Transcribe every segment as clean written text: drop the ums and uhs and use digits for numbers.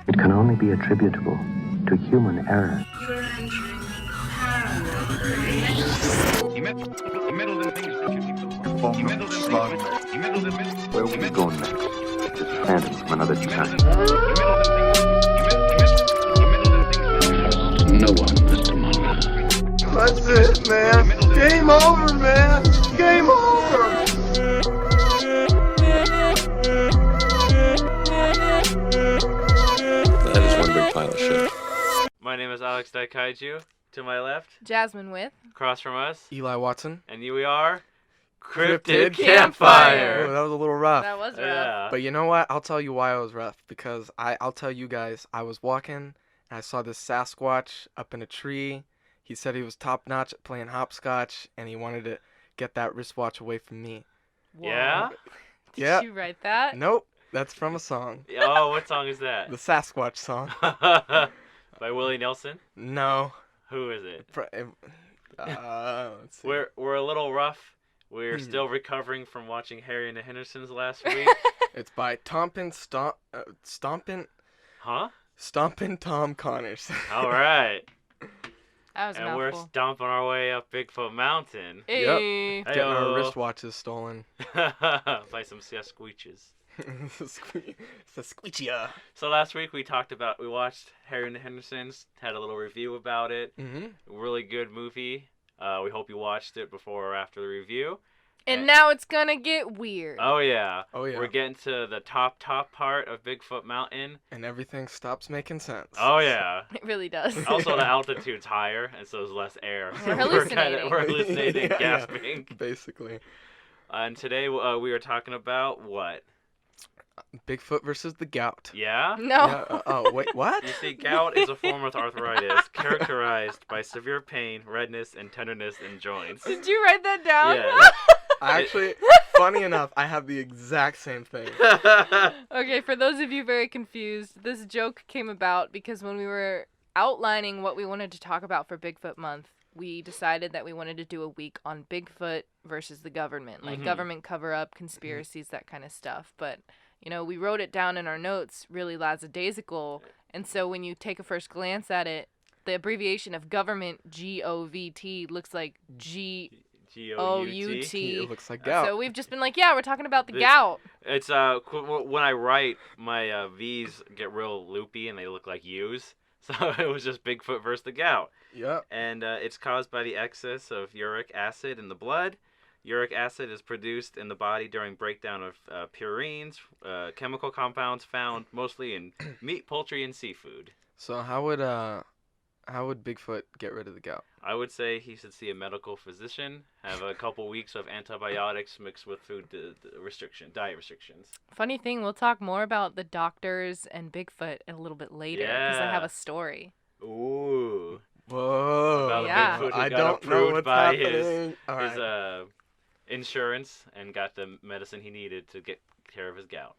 It can only be attributable to human error. You're entering paranormal. He meddled in things that you keep so far. He meddled in things. He meddled in things. Where will we go next? It's a phantom from another time. No one, Mr. Mulder. That's it, man. Game over, man. Game over. That is one big pile of shit. My name is Alex Daikaiju. To my left, Jasmine with. across from us, Eli Watson. and we are Cryptid Campfire. Campfire. Oh, that was a little rough. That was rough. Yeah. But you know what? I'll tell you why it was rough. Because I'll tell you guys, I was walking and I saw this Sasquatch up in a tree. He said he was top notch at playing hopscotch and he wanted to get that wristwatch away from me. Whoa. Yeah? Did Yeah. you write that? Nope, that's from a song. Oh, what song is that? The Sasquatch song. By Willie Nelson? No. Who is it? Let's see. We're a little rough. We're still recovering from watching Harry and the Hendersons last week. It's by Stompin' Huh? Tom Connors. All right. That was a And we're mouthful. stomping our way up Bigfoot Mountain. Hey. Getting our Heyo. wristwatches stolen. By some Sasquatches. Sasquatchia. So last week we watched Harry and the Hendersons, had a little review about it. Mm-hmm. Really good movie. We hope you watched it before or after the review. And now it's gonna get weird. Oh yeah. Oh, yeah. We're getting to the top part of Bigfoot Mountain. And everything stops making sense. Oh yeah. It really does. Also the altitude's higher, and so there's less air. We're So hallucinating. We're hallucinating, Yeah, yeah. gasping. Basically. And today we are talking about what? Bigfoot versus the gout. Yeah? No. Yeah, oh, wait, what? You see, gout is a form of arthritis characterized by severe pain, redness, and tenderness in joints. Did you write that down? Yeah. Actually, funny enough, I have the exact same thing. Okay, for those of you very confused, this joke came about because when we were outlining what we wanted to talk about for Bigfoot Month, we decided that we wanted to do a week on Bigfoot versus the government, like government cover-up, conspiracies, that kind of stuff. But, you know, we wrote it down in our notes really lackadaisical, and so when you take a first glance at it, the abbreviation of government, G-O-V-T, looks like G-O-U-T. G-O-U-T. It looks like gout. So we've just been like, yeah, we're talking about the gout. It's when I write, my V's get real loopy and they look like U's. So it was just Bigfoot versus the gout. Yep. And it's caused by the excess of uric acid in the blood. Uric acid is produced in the body during breakdown of purines, chemical compounds found mostly in meat, poultry, and seafood. So how would Bigfoot get rid of the gout? I would say he should see a medical physician, have a couple weeks of antibiotics mixed with diet restrictions. Funny thing, we'll talk more about the doctors and Bigfoot a little bit later because I Yeah. have a story. Ooh. Whoa. About a Yeah. Bigfoot who I got don't know approved what's by happening. All his right. insurance and got the medicine he needed to get care of his gout.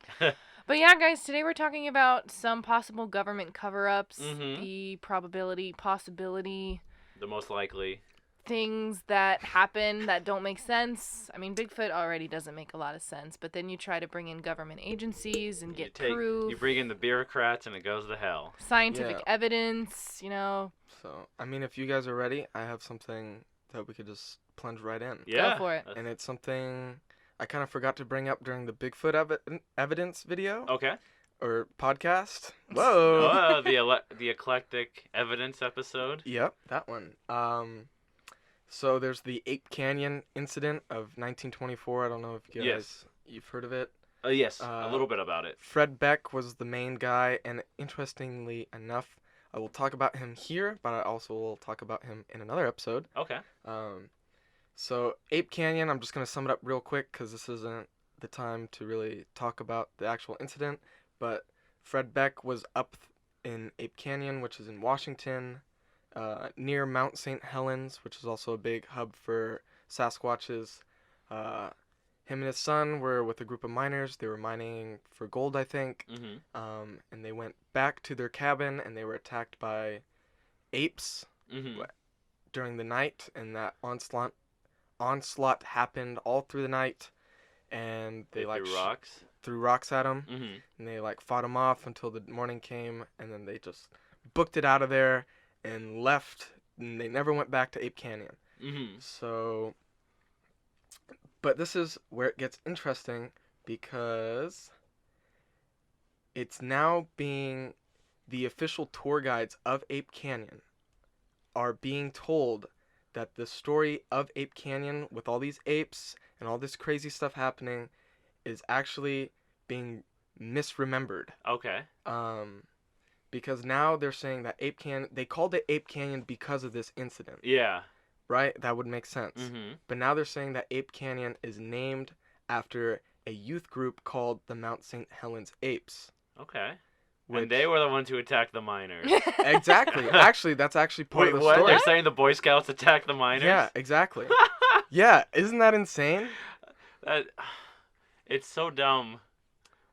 But yeah, guys, today we're talking about some possible government cover-ups, Mhm. the probability, possibility, The most likely. things that happen that don't make sense. I mean, Bigfoot already doesn't make a lot of sense, but then you try to bring in government agencies and get proof, You bring in the bureaucrats and it goes to hell. scientific Yeah. evidence, you know. So, I mean, if you guys are ready, I have something that we could just plunge right in. Yeah. for it. And it's something I kind of forgot to bring up during the Bigfoot evidence video Okay. or podcast. Whoa. Oh, the eclectic evidence episode. Yep, that one. So there's the Ape Canyon incident of 1924. I don't know if you guys you've heard of it. Yes, a little bit about it. Fred Beck was the main guy, and interestingly enough, I will talk about him here, but I also will talk about him in another episode. Okay. So Ape Canyon, I'm just going to sum it up real quick because this isn't the time to really talk about the actual incident, but Fred Beck was up in Ape Canyon, which is in Washington, near Mount St. Helens, which is also a big hub for Sasquatches. Him and his son were with a group of miners. They were mining for gold, I think, and they went back to their cabin, and they were attacked by apes during the night, and that onslaught happened all through the night, and they threw rocks. threw rocks at him, Mm-hmm. and they like fought him off until the morning came, and then they just booked it out of there and left, and they never went back to Ape Canyon. Mm-hmm. So, but this is where it gets interesting because it's now being the official tour guides of Ape Canyon are being told that the story of Ape Canyon with all these apes and all this crazy stuff happening is actually being misremembered. Okay. Because now they're saying that Ape Canyon, they called it Ape Canyon because of this incident, Yeah. right? That would make sense. Mm-hmm. But now they're saying that Ape Canyon is named after a youth group called the Mount St. Helens Apes. Okay. Which, And they were the ones who attacked the miners. exactly. Actually, that's actually part Wait, of the what? story. They're saying the Boy Scouts attacked the miners? Yeah, exactly. Yeah, isn't that insane? It's so dumb,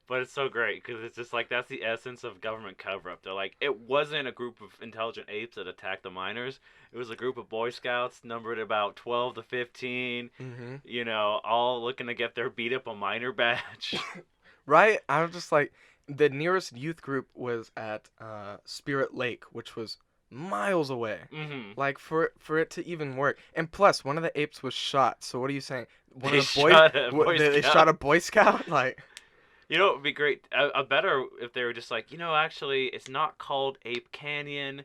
but it's so great because it's just like that's the essence of government cover-up. They're like, it wasn't a group of intelligent apes that attacked the miners. It was a group of Boy Scouts numbered about 12 to 15, Mm-hmm. you know, all looking to get their beat up a miner badge. Right? I was just like, the nearest youth group was at Spirit Lake, which was miles away. Mm-hmm. Like, for it to even work. And plus, one of the apes was shot. So what are you saying? One They of the boys, shot a Boy they Scout. shot a Boy Scout? Like, You know, it would be great. A better if they were just like, you know, actually, it's not called Ape Canyon.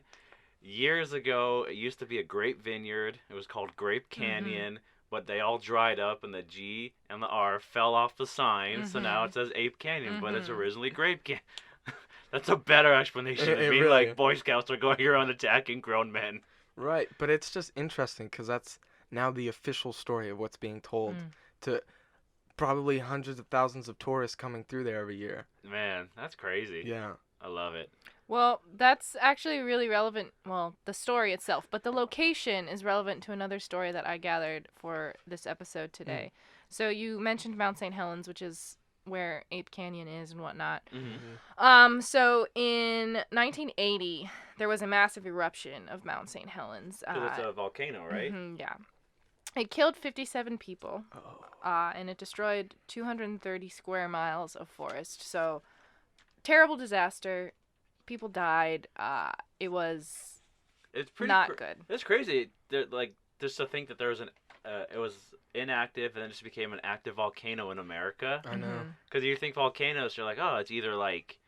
Years ago, it used to be a grape vineyard. It was called Grape Canyon, but they all dried up, and the G and the R fell off the sign, so now it says Ape Canyon, but it's originally Grape Canyon. That's a better explanation It than being really like is. Boy Scouts are going around attacking grown men. right. But it's just interesting because that's now the official story of what's being told to probably hundreds of thousands of tourists coming through there every year. Man, that's crazy. Yeah. I love it. Well, that's actually really relevant. Well, the story itself, but the location is relevant to another story that I gathered for this episode today. So you mentioned Mount St. Helens, which is where Ape Canyon is and whatnot. So in 1980, there was a massive eruption of Mount St. Helens. 'Cause it's a volcano, right? Yeah. It killed 57 people, Oh. and it destroyed 230 square miles of forest. So, terrible disaster. People died. It was It's pretty not good. It's crazy. Like, just to think that there was it was inactive and then just became an active volcano in America. I know. Because you think volcanoes, you're like, oh, it's either like,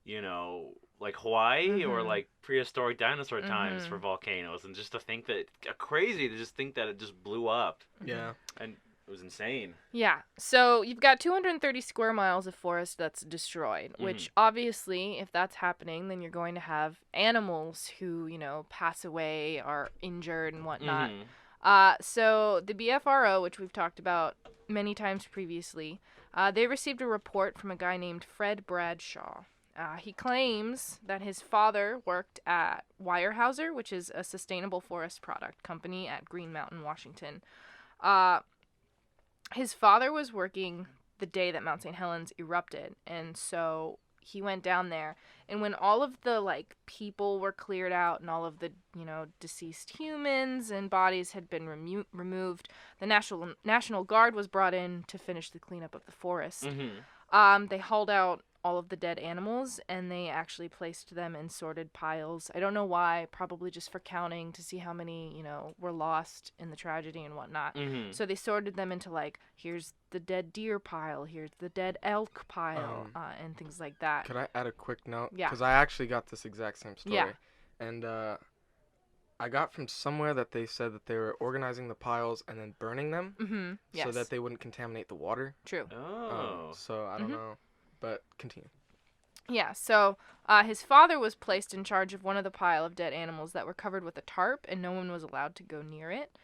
you know, like Hawaii or like prehistoric dinosaur times for volcanoes. And just to think that, crazy to just think that it just blew up. Yeah. And it was insane. Yeah. So you've got 230 square miles of forest that's destroyed, which obviously, if that's happening, then you're going to have animals who, you know, pass away, are injured and whatnot. So the BFRO, which we've talked about many times previously, they received a report from a guy named Fred Bradshaw. He claims that his father worked at Weyerhaeuser, which is a sustainable forest product company at Green Mountain, Washington. His father was working the day that Mount St. Helens erupted, and so he went down there. And when all of the, like, people were cleared out and all of the, you know, deceased humans and bodies had been removed, the National Guard was brought in to finish the cleanup of the forest. They hauled out all of the dead animals, and they actually placed them in sorted piles. I don't know why, probably just for counting to see how many, you know, were lost in the tragedy and whatnot. So they sorted them into, like, here's the dead deer pile, here's the dead elk pile, and things like that. Could I add a quick note? Yeah. Because I actually got this exact same story. Yeah. And I got from somewhere that they said that they were organizing the piles and then burning them Yes. so that they wouldn't contaminate the water. True. Oh. So I don't know. But continue. Yeah, so his father was placed in charge of one of the pile of dead animals that were covered with a tarp, and no one was allowed to go near it.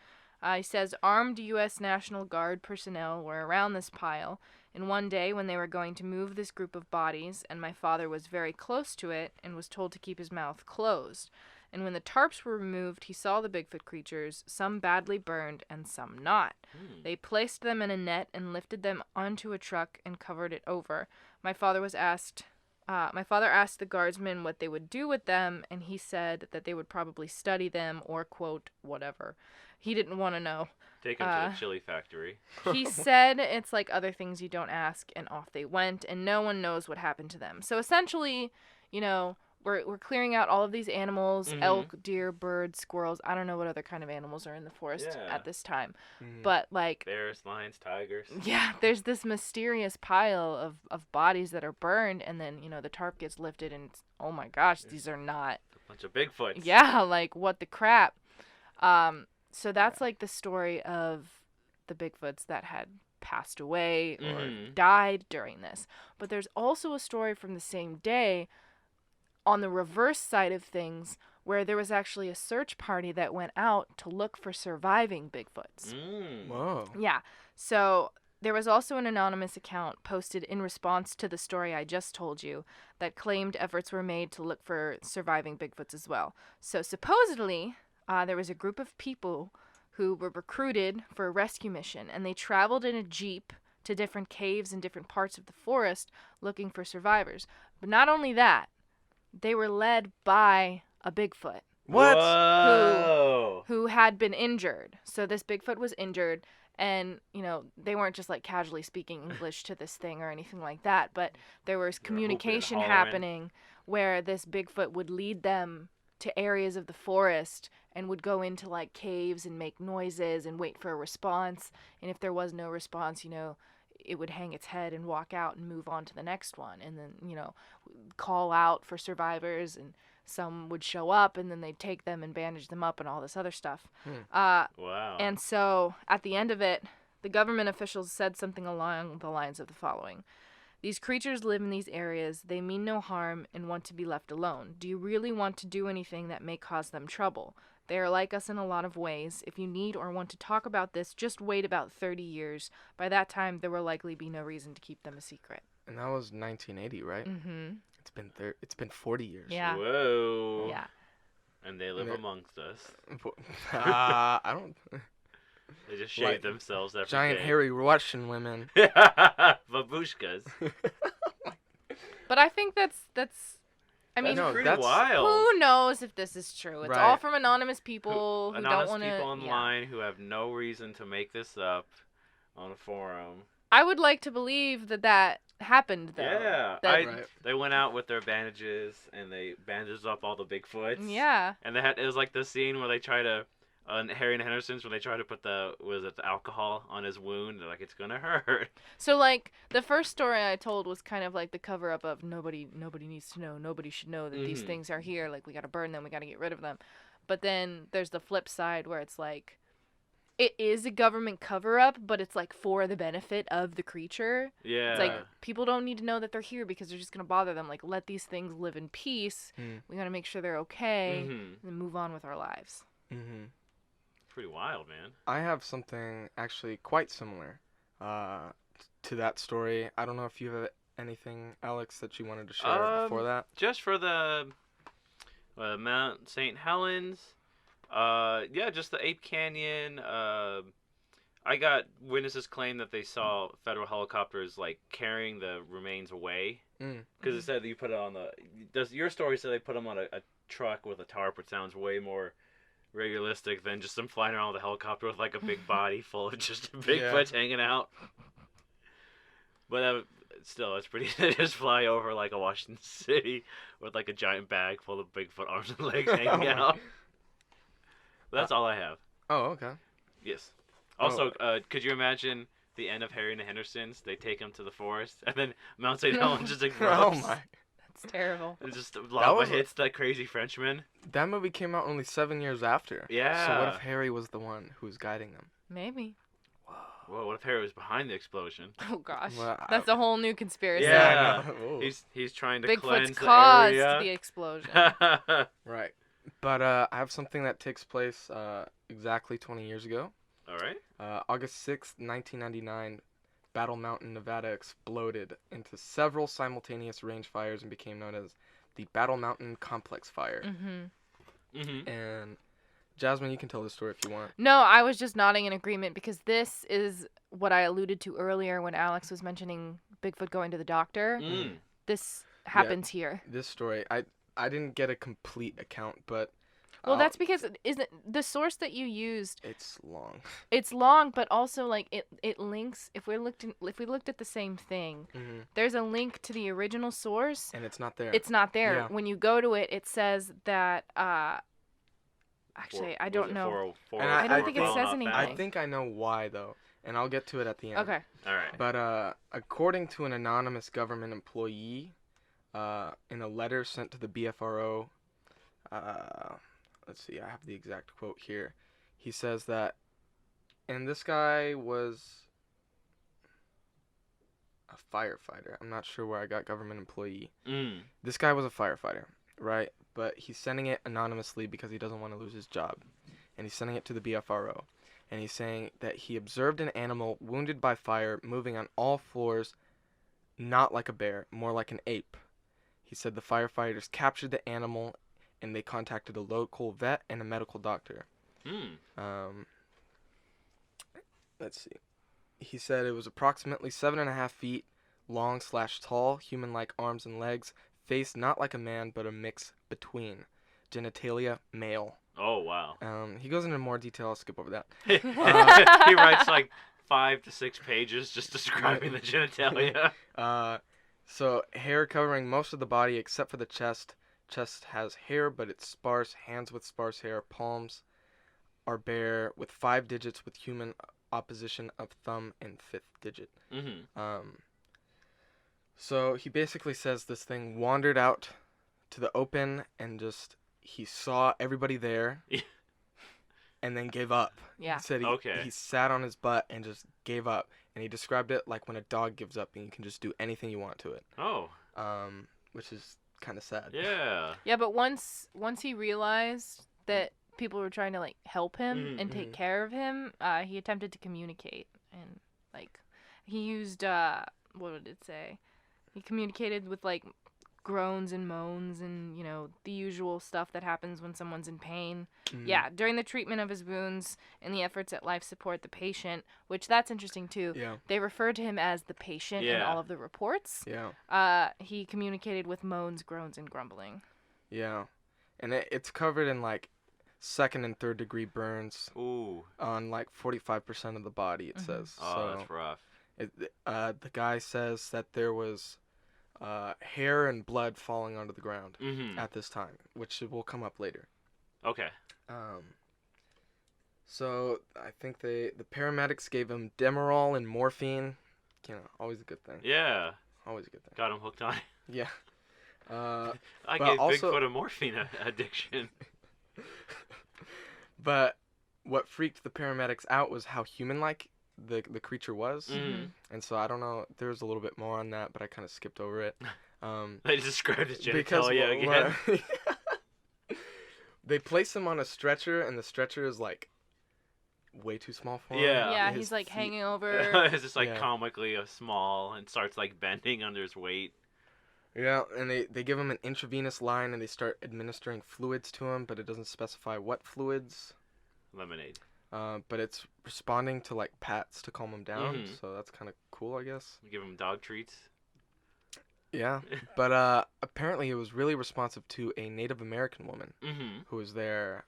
He says armed U.S. National Guard personnel were around this pile, and one day when they were going to move this group of bodies, and my father was very close to it and was told to keep his mouth closed. And when the tarps were removed, he saw the Bigfoot creatures, some badly burned and some not. They placed them in a net and lifted them onto a truck and covered it over. My father was asked My father asked the guardsmen what they would do with them, and he said that they would probably study them or, quote, whatever. He didn't want to know. Take them to the chili factory. He said it's like other things you don't ask, and off they went, and no one knows what happened to them. So essentially, you know, we're clearing out all of these animals, elk, deer, birds, squirrels. I don't know what other kind of animals are in the forest at this time. But, like... bears, lions, tigers. Yeah, there's this mysterious pile of bodies that are burned, and then, you know, the tarp gets lifted, and it's, oh my gosh, these are not... A bunch of Bigfoots. Yeah, like, what the crap. So that's, like, the story of the Bigfoots that had passed away or died during this. But there's also a story from the same day on the reverse side of things where there was actually a search party that went out to look for surviving Bigfoots. Whoa. Yeah. So there was also an anonymous account posted in response to the story I just told you that claimed efforts were made to look for surviving Bigfoots as well. So supposedly, there was a group of people who were recruited for a rescue mission, and they traveled in a jeep to different caves and different parts of the forest looking for survivors. But not only that, they were led by a Bigfoot. What? Whoa. Who had been injured. So this Bigfoot was injured, and, you know, they weren't just, like, casually speaking English to this thing or anything like that, but there was communication happening where this Bigfoot would lead them to areas of the forest and would go into, like, caves and make noises and wait for a response. And if there was no response, you know, it would hang its head and walk out and move on to the next one, and then, you know, call out for survivors, and some would show up, and then they'd take them and bandage them up and all this other stuff. Wow. And so at the end of it, the government officials said something along the lines of the following: these creatures live in these areas, they mean no harm and want to be left alone. Do you really want to do anything that may cause them trouble? They are like us in a lot of ways. If you need or want to talk about this, just wait about 30 years. By that time, there will likely be no reason to keep them a secret. And that was 1980, right? Mm-hmm. It's been 40 years. Yeah. Whoa. Yeah. And they live amongst us. I don't... They just shave themselves every Giant day. hairy Russian women. Babushkas. But I think that's I mean, That's pretty that's- wild. who knows if this is true? It's Right. all from anonymous people who Anonymous don't want to. people online who have no reason to make this up on a forum. I would like to believe that happened, though. Yeah. That- Right. They went out with their bandages and they bandaged up all the Bigfoots. Yeah. And it was like the scene where they try to, on Harry and Henderson's, when they try to put the alcohol on his wound. They're like, it's gonna hurt. So, like, the first story I told was kind of like the cover-up of nobody needs to know, nobody should know that these things are here, like, we gotta burn them, we gotta get rid of them. But then there's the flip side where it's like, it is a government cover-up, but it's, like, for the benefit of the creature. Yeah. It's like, people don't need to know that they're here because they're just gonna bother them. Like, let these things live in peace. We gotta make sure they're okay, and then move on with our lives. Mm-hmm. Pretty wild, man. I have something actually quite similar to that story. I don't know if you have anything, Alex, that you wanted to share before that. Just for the Mount St. Helens, just the Ape Canyon. I got witnesses claim that they saw federal helicopters like carrying the remains away because it said that you put it on your story said they put them on a truck with a tarp, which sounds way more realistic than just them flying around with a helicopter with like a big body full of just Bigfoots hanging out. But still, it's pretty. They just fly over like a Washington City with like a giant bag full of Bigfoot arms and legs hanging out. But that's all I have. Oh, okay. Yes. Also, could you imagine the end of Harry and the Hendersons? They take him to the forest, and then Mount St. Helens just erupts. Oh my. That's terrible. And just lava hits that crazy Frenchman. That movie came out only 7 years after. Yeah. So what if Harry was the one who was guiding them? Maybe. Whoa, what if Harry was behind the explosion? Oh gosh, Well, that's a whole new conspiracy. Yeah. I know. He's trying to Bigfoot's cleanse caused the the area. explosion. Right. But I have something that takes place exactly 20 years ago. All right. August 6th, 1999, Battle Mountain, Nevada exploded into several simultaneous range fires and became known as the Battle Mountain Complex Fire. And Jasmine, you can tell the story if you want. No, I was just nodding in agreement because this is what I alluded to earlier when Alex was mentioning Bigfoot going to the doctor. happens here. This story, I didn't get a complete account, but Well, that's because isn't the source that you used. it's long. It's long, but also like it links. If we looked at the same thing, there's a link to the original source, And it's not there. it's not there. Yeah. When you go to it, it says that. Actually, I don't know. And I don't think it falling says off anything. fast? I think I know why though, and I'll get to it at the end. Okay. All right. But according to an anonymous government employee, in a letter sent to the BFRO, let's see, I have the exact quote here. He says that, and this guy was a firefighter. I'm not sure where I got government employee. This guy was a firefighter, right? But he's sending it anonymously because he doesn't want to lose his job. And he's sending it to the BFRO. And he's saying that he observed an animal wounded by fire moving on all fours, not like a bear, more like an ape. He said the firefighters captured the animal and they contacted a local vet and a medical doctor. Let's see. He said it was approximately 7.5 feet long / tall, human-like arms and legs, face not like a man but a mix between, genitalia male. Oh wow. He goes into more detail. I'll skip over that. He writes like 5 to 6 pages just describing the genitalia. So hair covering most of the body except for the chest. Chest has hair, but it's sparse. Hands with sparse hair. Palms are bare with 5 digits with human opposition of thumb and 5th digit. So he basically says this thing wandered out to the open and just he saw everybody there and then gave up. Yeah. He said he sat on his butt and just gave up. And he described it like when a dog gives up and you can just do anything you want to it. Oh. Which is kind of sad. Yeah. Yeah, but once he realized that people were trying to like help him and take care of him, he attempted to communicate and like he used what would it say? He communicated with like groans and moans and, you know, the usual stuff that happens when someone's in pain. Yeah, during the treatment of his wounds and the efforts at life support, the patient, which that's interesting too. Yeah. They referred to him as the patient in all of the reports. Yeah. He communicated with moans, groans, and grumbling. Yeah. And it's covered in like 2nd and 3rd degree burns. Ooh. On like 45% of the body, it says. Oh, so that's rough. The guy says that there was hair and blood falling onto the ground at this time, which will come up later. Okay. So I think the paramedics gave him Demerol and morphine. You know, always a good thing. Yeah. Always a good thing. Got him hooked on it. Yeah. I gave Bigfoot a morphine addiction. But what freaked the paramedics out was how human-like the creature was. And so I don't know, there's a little bit more on that, but I kind of skipped over it. They described his genitalia again. They place him on a stretcher, and the stretcher is like way too small for him. Yeah, he's like hanging over. It's just like comically small and starts like bending under his weight. Yeah, and they give him an intravenous line and they start administering fluids to him, but it doesn't specify what fluids. Lemonade. But it's responding to like pats to calm him down, so that's kind of cool, I guess. You give him dog treats. Yeah, but apparently it was really responsive to a Native American woman who was there,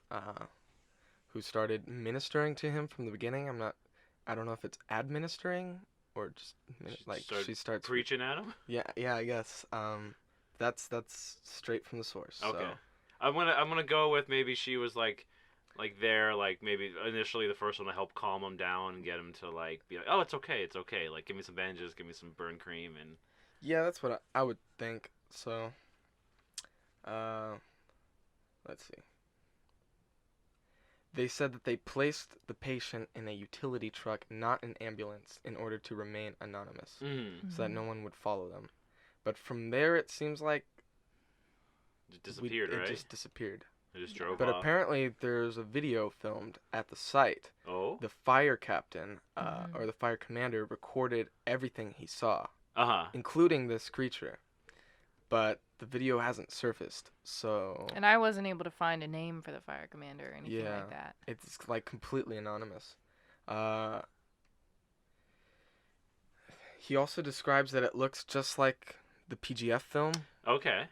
who started ministering to him from the beginning. I don't know if it's administering or just like she starts preaching at him. Yeah, I guess. That's straight from the source. Okay, so. I'm gonna go with maybe she was like there, like maybe initially the first one to help calm him down and get him to like be like, oh, it's okay, like give me some bandages, give me some burn cream and. Yeah, that's what I would think. So, let's see. They said that they placed the patient in a utility truck, not an ambulance, in order to remain anonymous, so that no one would follow them. But from there, it seems like it disappeared, right? It just disappeared. It just drove But off. apparently, there's a video filmed at the site. Oh. The fire captain, or the fire commander, recorded everything he saw. Including this creature, but the video hasn't surfaced, so. And I wasn't able to find a name for the fire commander or anything like that. It's like completely anonymous. He also describes that it looks just like the PGF film. Okay.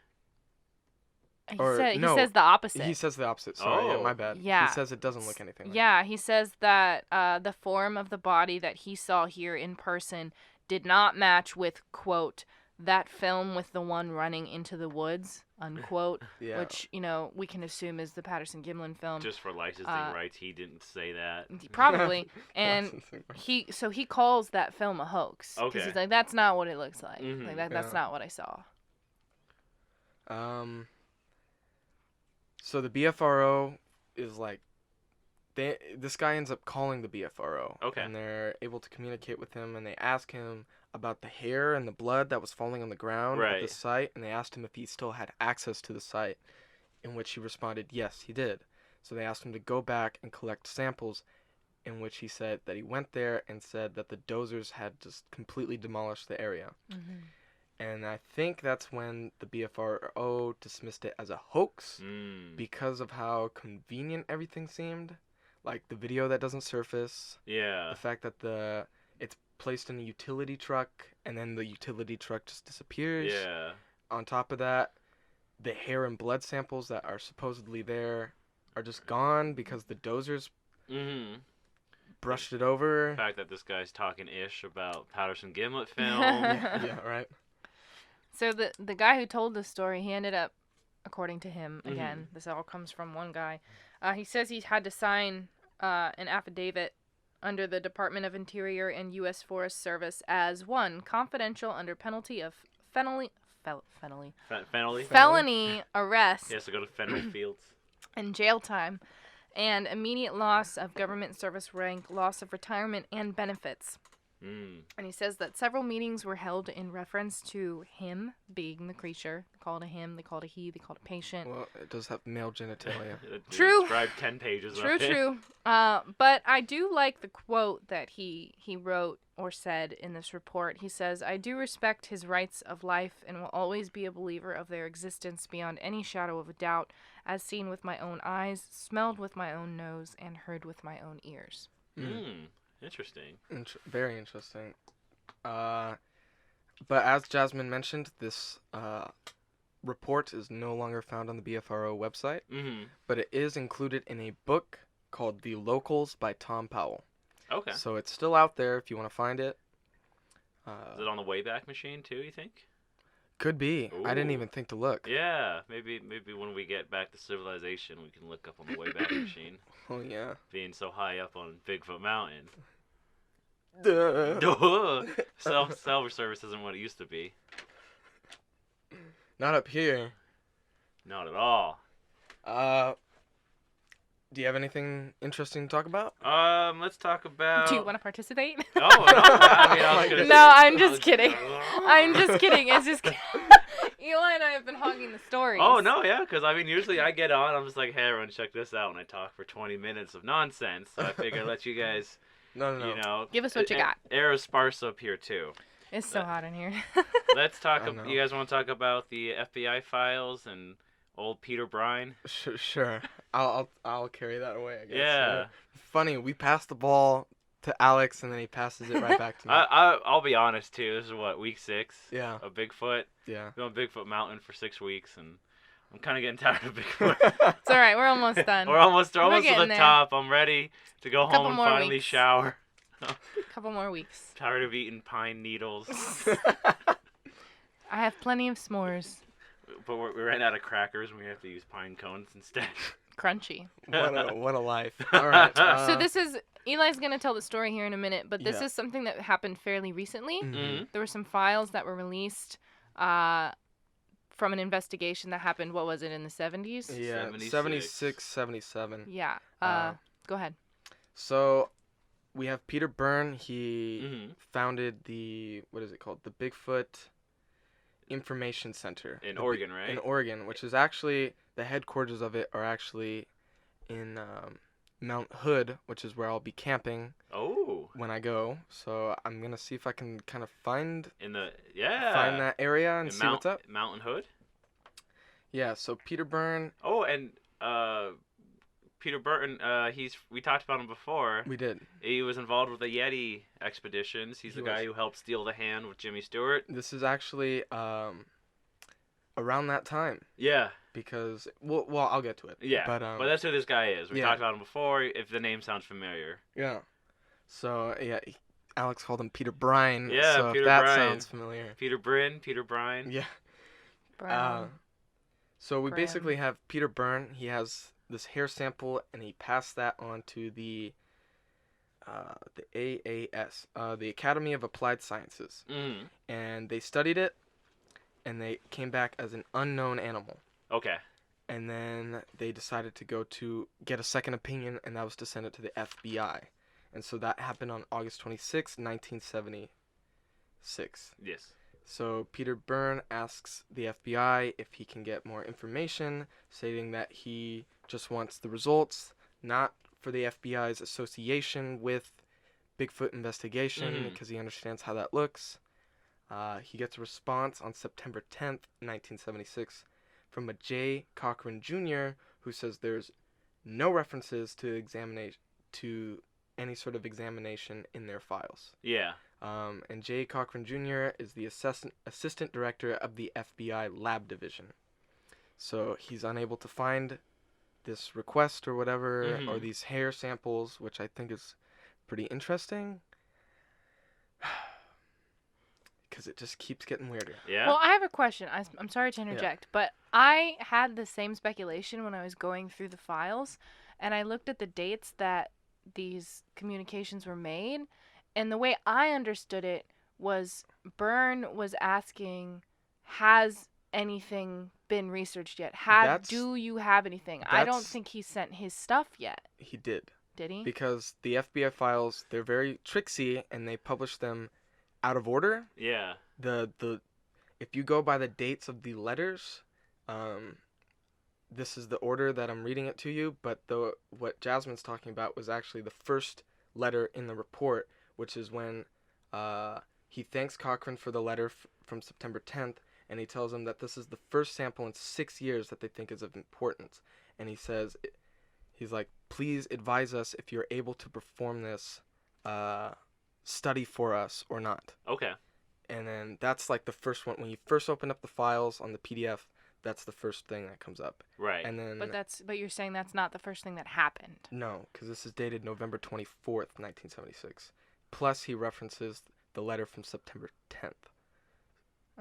He Or, said no, he says the opposite. He says the opposite. Sorry, yeah, Oh. my bad. Yeah. He says it doesn't look anything like Yeah, he says that the form of the body that he saw here in person did not match with, quote, that film with the one running into the woods, unquote, Yeah. which, you know, we can assume is the Patterson-Gimlin film. Just for licensing rights, he didn't say that. Probably. And Licensing rights. he calls that film a hoax. 'Cause Okay. he's like, that's not what it looks like. Mhm. Like, that's Yeah. not what I saw. So the BFRO is like, this guy ends up calling the BFRO. Okay. And they're able to communicate with him, and they ask him about the hair and the blood that was falling on the ground at Right. the site, and they asked him if he still had access to the site, in which he responded, yes, he did. So they asked him to go back and collect samples, in which he said that he went there and said that the dozers had just completely demolished the area. Mm-hmm. And I think that's when the BFRO dismissed it as a hoax because of how convenient everything seemed. Like the video that doesn't surface, Yeah. the fact that it's placed in a utility truck and then the utility truck just disappears. Yeah. On top of that, the hair and blood samples that are supposedly there are just gone because the dozers Mm-hmm. brushed it over. The fact that this guy's talking ish about Patterson-Gimlin film. Yeah, right. So the guy who told this story, he ended up, according to him, again, this all comes from one guy, he says he had to sign an affidavit under the Department of Interior and U.S. Forest Service as, one, confidential under penalty of felony arrest He has to go to Fennel Fields. and jail time, and immediate loss of government service rank, loss of retirement, and benefits. And he says that several meetings were held in reference to him being the creature. They call it a him, they call it a he, they call it a patient. Well, it does have male genitalia. True. Described 10 pages True, of it. true. But I do like the quote that he wrote or said in this report. He says, I do respect his rights of life and will always be a believer of their existence beyond any shadow of a doubt, as seen with my own eyes, smelled with my own nose, and heard with my own ears. Interesting. Very interesting. But as Jasmine mentioned, this report is no longer found on the BFRO website, but it is included in a book called The Locals by Tom Powell. Okay. So it's still out there if you want to find it. Is it on the Wayback Machine too, you think? Could be. I didn't Ooh. even think to look. Yeah, maybe when we get back to civilization, we can look up on the Wayback Machine. Oh, yeah. Being so high up on Bigfoot Mountain. Duh. Duh. Self-service isn't what it used to be. Not up here. Not at all. Do you have anything interesting to talk about? Let's talk about... Do you want to participate? Oh, no. I mean, I was gonna No, say- I'm just kidding. I'm just kidding. It's just Eli and I have been hogging the stories. Oh, no, yeah, because, I mean, usually I get on, I'm just like, hey, everyone, check this out, and I talk for 20 minutes of nonsense, so I figure I'd let you guys, No. you know... Give us what you got. Air is sparse up here, too. It's so hot in here. Let's talk, I know. you guys want to talk about the FBI files and old Peter Brine? Sure. I'll carry that away, I guess. Yeah. Funny, we passed the ball to Alex, and then he passes it right back to me. I'll be honest, too, this is what, week 6 Yeah. of Bigfoot? Yeah. Been on Bigfoot Mountain for 6 weeks, and I'm kind of getting tired of Bigfoot. It's all right. We're almost done. We're almost to getting the there. top. I'm ready to go Couple home and more finally weeks. shower. Couple more weeks. Tired of eating pine needles. I have plenty of s'mores. But we ran out of crackers and we have to use pine cones instead. Crunchy. What a life. All right. So this is Eli's gonna tell the story here in a minute, but this Yeah. is something that happened fairly recently. Mhm. There were some files that were released from an investigation that happened. What was it, in the 70s? Yeah, 76. 76, 77. Yeah. Go ahead. So we have Peter Byrne. He Mhm. founded what is it called? The Bigfoot Information Center. In The Oregon, right? In Oregon, which is actually, the headquarters of it are actually in Mount Hood, which is where I'll be camping Oh. when I go. So I'm going to see if I can kind of find Find that area and in see what's up. Mountain Hood? Yeah, so Peter Byrne, Oh, and Peter Burton, we talked about him before. we did. He was involved with the Yeti expeditions. He's He the guy was. who helped steal the hand with Jimmy Stewart. This is actually around that time Yeah. because well, I'll get to it. Yeah. But That's who this guy is. We yeah. talked about him before. If the name sounds familiar. yeah. So yeah, Alex called him Peter Brine. Yeah, so Peter if that Brine. sounds familiar. Peter Brine. Yeah. Brown. So we Brim. basically have Peter Byrne. He has this hair sample, and he passed that on to the AAS, the Academy of Applied Sciences, and they studied it, and they came back as an unknown animal. Okay. And then they decided to go to get a second opinion, and that was to send it to the FBI. And so that happened on August 26, 1976. Yes. So Peter Byrne asks the FBI if he can get more information, stating that he just wants the results, not for the FBI's association with Bigfoot investigation, because he understands how that looks. He gets a response on September 10th, 1976, from a J. Cochran Jr., who says there's no references to any sort of examination in their files. Yeah. And J. Cochran Jr. is the assistant director of the FBI Lab Division. So he's unable to find this request or whatever, or these hair samples, which I think is pretty interesting. Because it just keeps getting weirder. Yeah. Well, I have a question. I'm sorry to interject, but I had the same speculation when I was going through the files, and I looked at the dates that these communications were made, and the way I understood it was Byrne was asking, has anything been researched yet? Do you have anything? I don't think he sent his stuff yet. He did. Did he? Because the FBI files, they're very tricksy, and they publish them out of order. Yeah. If you go by the dates of the letters, this is the order that I'm reading it to you, but what Jasmine's talking about was actually the first letter in the report, which is when he thanks Cochran for the letter from September 10th, and he tells him that this is the first sample in 6 years that they think is of importance. And he says, he's like, please advise us if you're able to perform this study for us or not. Okay. And then that's like the first one. When you first open up the files on the PDF, that's the first thing that comes up. Right. And then But you're saying that's not the first thing that happened. no, because this is dated November 24th, 1976. Plus, he references the letter from September 10th.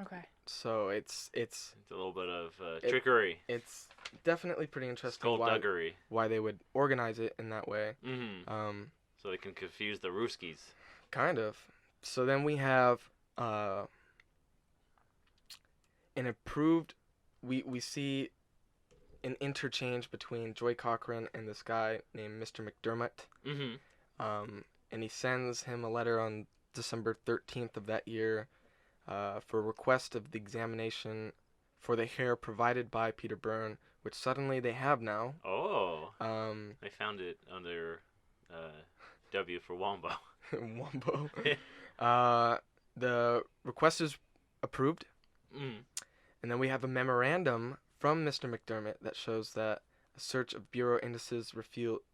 Okay. So it's a little bit of trickery. It's definitely pretty interesting Skullduggery. why they would organize it in that way. So they can confuse the Ruskies. Kind of. So then we have an improved. We see an interchange between Joy Cochran and this guy named Mr. McDermott. And he sends him a letter on December 13th of that year for a request of the examination for the hair provided by Peter Byrne, which suddenly they have now. Oh. They found it under W for Wombo. Wombo. The request is approved. And then we have a memorandum from Mr. McDermott that shows that a search of Bureau indices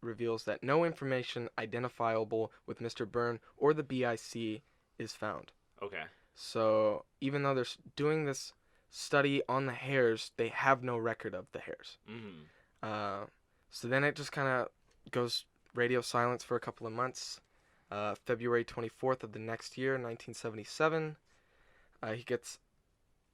reveals that no information identifiable with Mr. Byrne or the BIC is found. Okay. So even though they're doing this study on the hairs, they have no record of the hairs. So then it just kind of goes radio silence for a couple of months. February 24th of the next year, 1977, he gets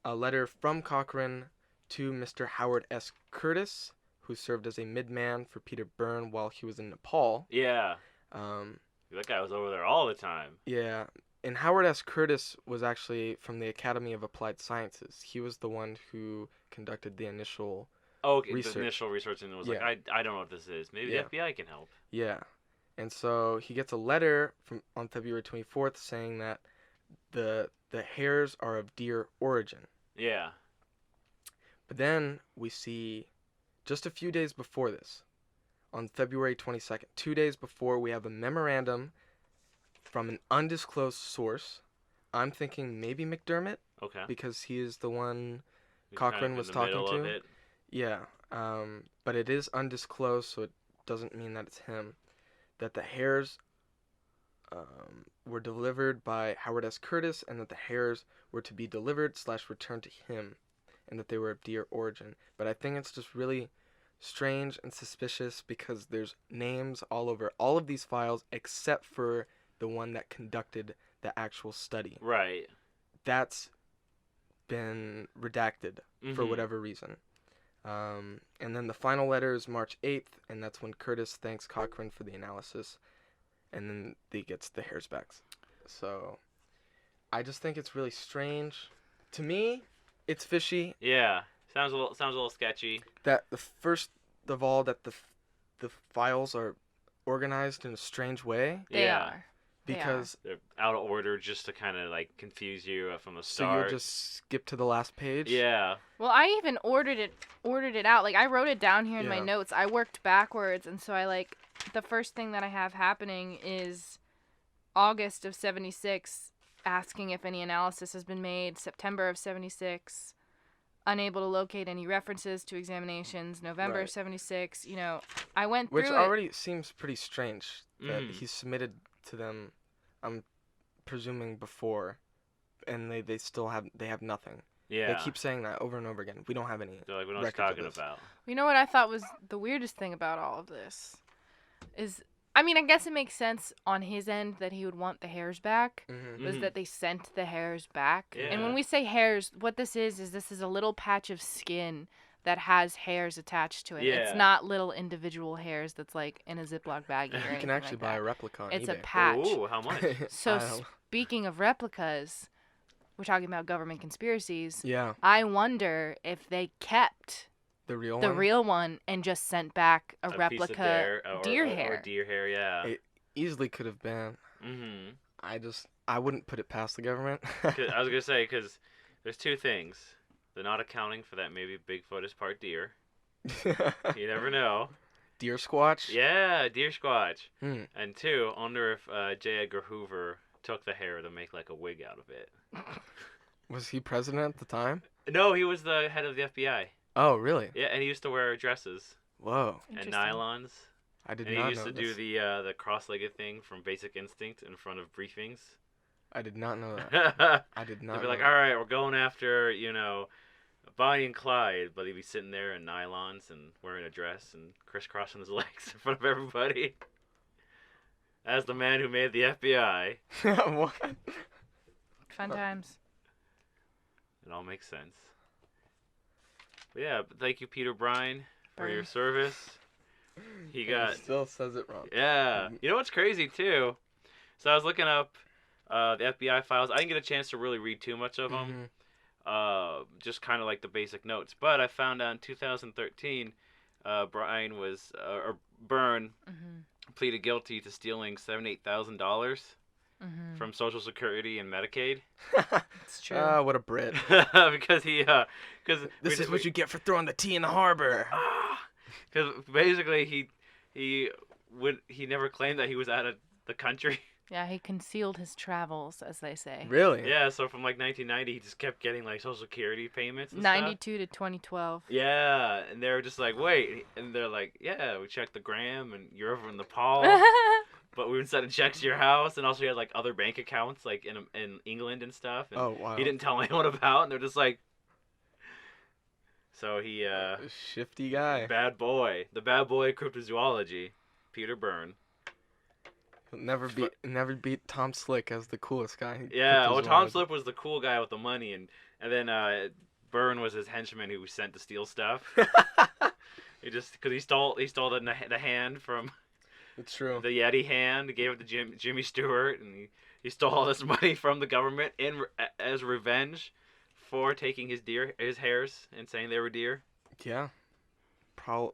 a letter from Cochran to Mr. Howard S. Curtis, who served as a midman for Peter Byrne while he was in Nepal. Yeah. That guy was over there all the time. Yeah. And Howard S. Curtis was actually from the Academy of Applied Sciences. He was the one who conducted the initial research. The initial research, and was like, I don't know what this is. Maybe the FBI can help. Yeah. And so he gets a letter on February 24th saying that the hairs are of deer origin. Yeah. But then we see just a few days before this, on February 22nd, 2 days before, we have a memorandum from an undisclosed source. I'm thinking maybe McDermott. Okay. Because he is the one He's Cochran kind of was in the talking middle to. of it. Yeah. But it is undisclosed, so it doesn't mean that it's him. That the hairs were delivered by Howard S. Curtis, and that the hairs were to be delivered / returned to him and that they were of deer origin. But I think it's just really strange and suspicious because there's names all over all of these files except for the one that conducted the actual study. Right. That's been redacted for Mhm. whatever reason. And then the final letter is March 8th, and that's when Curtis thanks Cochrane for the analysis, and then he gets the hairs back. So I just think it's really strange. To me, it's fishy Yeah. Sounds a little sketchy. that the first of all that the files are organized in a strange way They Yeah. are. They are. because They're out of order just to kind of like confuse you from the so start. you'll just skip to the last page. Yeah. Well, I even ordered it out. Like I wrote it down here in my Yeah. notes. I worked backwards, and so I like the first thing that I have happening is August of 76 asking if any analysis has been made, September of 76 unable to locate any references to examinations, November Right. of 76, you know, I went Which through already seems pretty strange that Mm. he submitted to them, I'm presuming before, and they still have nothing. Yeah. They keep saying that over and over again. We don't have any. They're like, we know what records you're of talking this. about. You know what I thought was the weirdest thing about all of this is, I mean, I guess it makes sense on his end that he would want the hairs back, Mm-hmm. was Mhm. that they sent the hairs back. And when Yeah. we say hairs, what this is a little patch of skin that has hairs attached to it. Yeah. It's not little individual hairs that's like in a Ziploc baggie or You anything can actually like buy that. a replica on It's a eBay. patch. Ooh, how much? So I don't- speaking of replicas, we're talking about government conspiracies. yeah, I wonder if they kept the real the one. real one and just sent back a piece of replica deer hair. Or deer hair, yeah. It easily could have been. Mm-hmm. I wouldn't put it past the government. I was gonna say because there's two things. They're not accounting for that maybe Bigfoot is part deer. You never know. Deer squatch. Yeah, deer squatch. Hmm. And two, I wonder if J. Edgar Hoover took the hair to make like a wig out of it. Was he president at the time? No, he was the head of the FBI. Oh, really? Yeah, and he used to wear dresses Whoa, and Interesting. nylons. I did And not he used know to do this. the cross-legged thing from Basic Instinct in front of briefings. I did not know that. They'd I did be not. like, know all right, we're going after, Bonnie and Clyde, but he'd be sitting there in nylons and wearing a dress and crisscrossing his legs in front of everybody. As the man who made the FBI. that. What? Fun times. It all makes sense. But yeah, but thank you, Peter Brine, for your Brine. service. He got... still says it wrong. Yeah. You know what's crazy, too? So I was looking up the FBI files. I didn't get a chance to really read too much of them. Mhm. Just kind of like the basic notes. But I found out in 2013, Byrne Mm-hmm. pleaded guilty to stealing $78,000 Mm-hmm. from Social Security and Medicaid. It's true. Ah, what a Brit. Because This is what you get for throwing the tea in the harbor. Because basically he never claimed that he was out of the country. Yeah, he concealed his travels, as they say. Really? Yeah, so from like 1990, he just kept getting like Social Security payments and stuff. 92 to 2012. Yeah, and they were just like, wait, and they're like, yeah, we checked the gram, and you're over in Nepal, but we were sending checks to your house, and also he had like other bank accounts like in England and stuff, and Oh, wow. he didn't tell anyone about, and they're just like, so he Shifty guy. bad boy, the bad boy of cryptozoology, Peter Byrne. He'll never beat Tom Slick as the coolest guy. in Yeah, well, Tom cryptozoology. Slip was the cool guy with the money, and then Byrne was his henchman who was sent to steal stuff. He just because he stole the hand from It's true. the Yeti hand, gave it to Jimmy Stewart, and he stole all this money from the government as revenge for taking his hairs and saying they were deer. Yeah.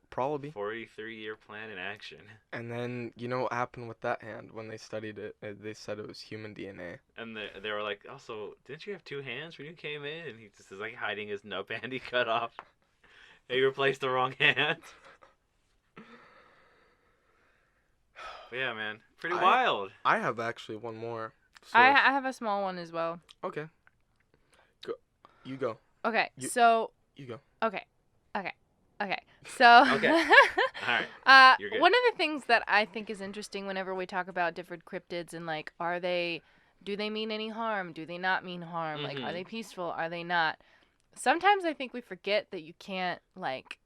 Probably. 43-year plan in action. And then, you know what happened with that hand when they studied it? They said it was human DNA. And they were like, also, didn't you have two hands when you came in? And he just is like hiding his nub hand he cut off. He replaced the wrong hand. But yeah, man. Pretty wild. I have actually one more. I source. have a small one as well. Okay. Go. You go. Okay, You- so You go. okay. So Okay. Alright, you're good. one of the things that I think is interesting whenever we talk about different cryptids and like, do they mean any harm? Do they not mean harm? Like, are Mhm. they peaceful? Are they not? sometimes I think we forget that you can't, like,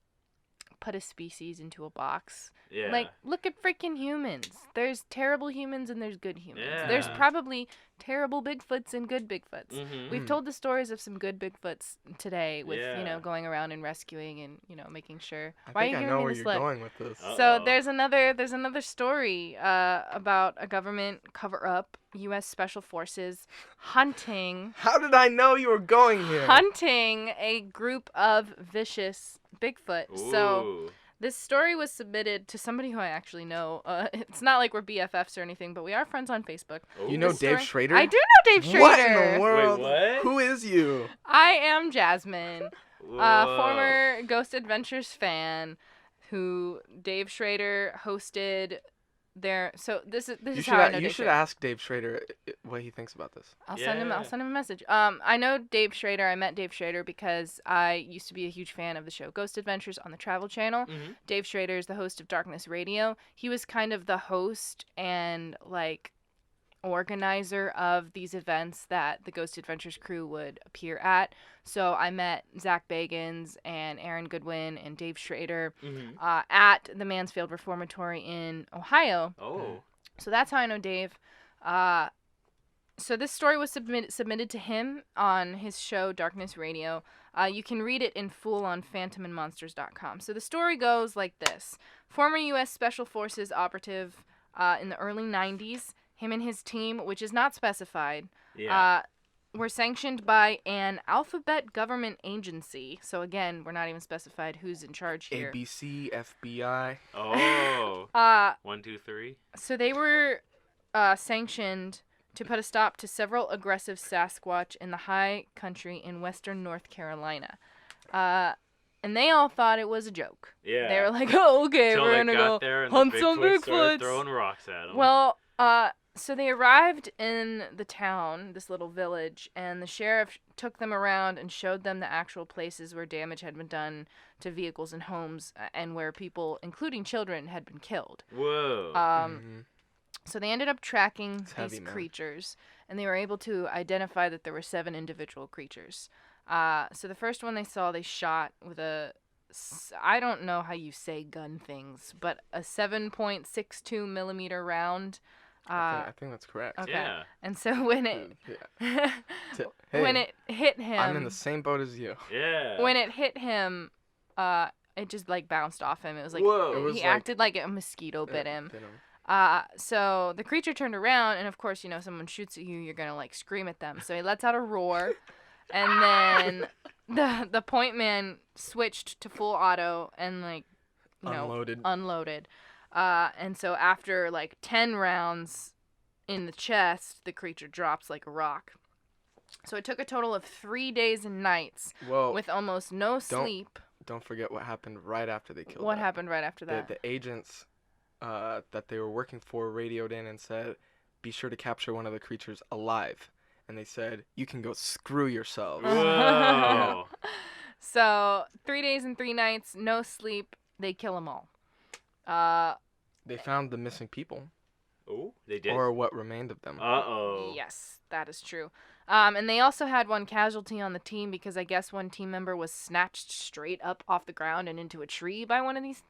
put a species into a box. Yeah. Like, look at freaking humans. There's terrible humans and there's good humans. Yeah. There's probably terrible Bigfoots and good Bigfoots. Mhm. We've told the stories of some good Bigfoots today with, Yeah. going around and rescuing and, making sure. I Why think are I you know hearing where me you're this look? going with this. Uh-oh. So there's another story about a government cover-up, U.S. Special Forces hunting How did I know you were going here? a group of vicious Bigfoot. So Ooh. this story was submitted to somebody who I actually know. It's not like we're BFFs or anything, but we are friends on Facebook. You know This Dave story- Schrader? I do know Dave Schrader. What in the world? what? Who is you? I am Jasmine, Whoa. former Ghost Adventures fan, who Dave Schrader hosted their. So this is how I know You Dave should Schrader. ask Dave Schrader what he thinks about this. I'll send him Yeah. a message. I know Dave Schrader. I met Dave Schrader because I used to be a huge fan of the show Ghost Adventures on the Travel Channel. Mhm. Dave Schrader is the host of Darkness Radio. He was kind of the host and like organizer of these events that the Ghost Adventures crew would appear at. So I met Zach Bagans and Aaron Goodwin and Dave Schrader Mhm. at the Mansfield Reformatory in Ohio. Oh. So that's how I know Dave. So this story was submitted to him on his show Darkness Radio. You can read it in full on phantomandmonsters.com. So the story goes like this. Former U.S. Special Forces operative in the early 90s, him and his team, which is not specified, Yeah. were sanctioned by an alphabet government agency. So again, we're not even specified who's in charge here. ABC, FBI. Oh. 1, 2, 3. So they were sanctioned to put a stop to several aggressive Sasquatch in the high country in western North Carolina. And they all thought it was a joke. Yeah. They were like, oh, okay, Till we're they going to got go there and hunt the some Bigfoot started Bigfoots. throwing rocks at them. Well, so they arrived in the town, this little village, and the sheriff took them around and showed them the actual places where damage had been done to vehicles and homes and where people, including children, had been killed. Whoa. So they ended up tracking It's heavy, these man. creatures, and they were able to identify that there were 7 individual creatures. So the first one they saw, they shot with I don't know how you say gun things, but a 7.62 millimeter round. I think that's correct. Okay. Yeah. And so when it Yeah. when Hey, it hit him, I'm in the same boat as you. Yeah. when it hit him, it just like bounced off him. It was like Whoa. It was he like- acted like a mosquito bit him. Bit him. So the creature turned around, and of course, someone shoots at you, you're gonna like scream at them. So he lets out a roar, and then the point man switched to full auto and like, unloaded. And so after like 10 rounds in the chest, the creature drops like a rock. So it took a total of 3 days and nights Well, with almost no sleep. don't forget what happened right after they killed What that. happened right after that? The agents that they were working for radioed in and said, be sure to capture one of the creatures alive. And they said, you can go screw yourselves. Whoa. So 3 days and 3 nights, no sleep. They kill them all. They found the missing people, Oh, they did? or what remained of them. Uh-oh. Yes, that is true. And they also had one casualty on the team because I guess one team member was snatched straight up off the ground and into a tree by one of these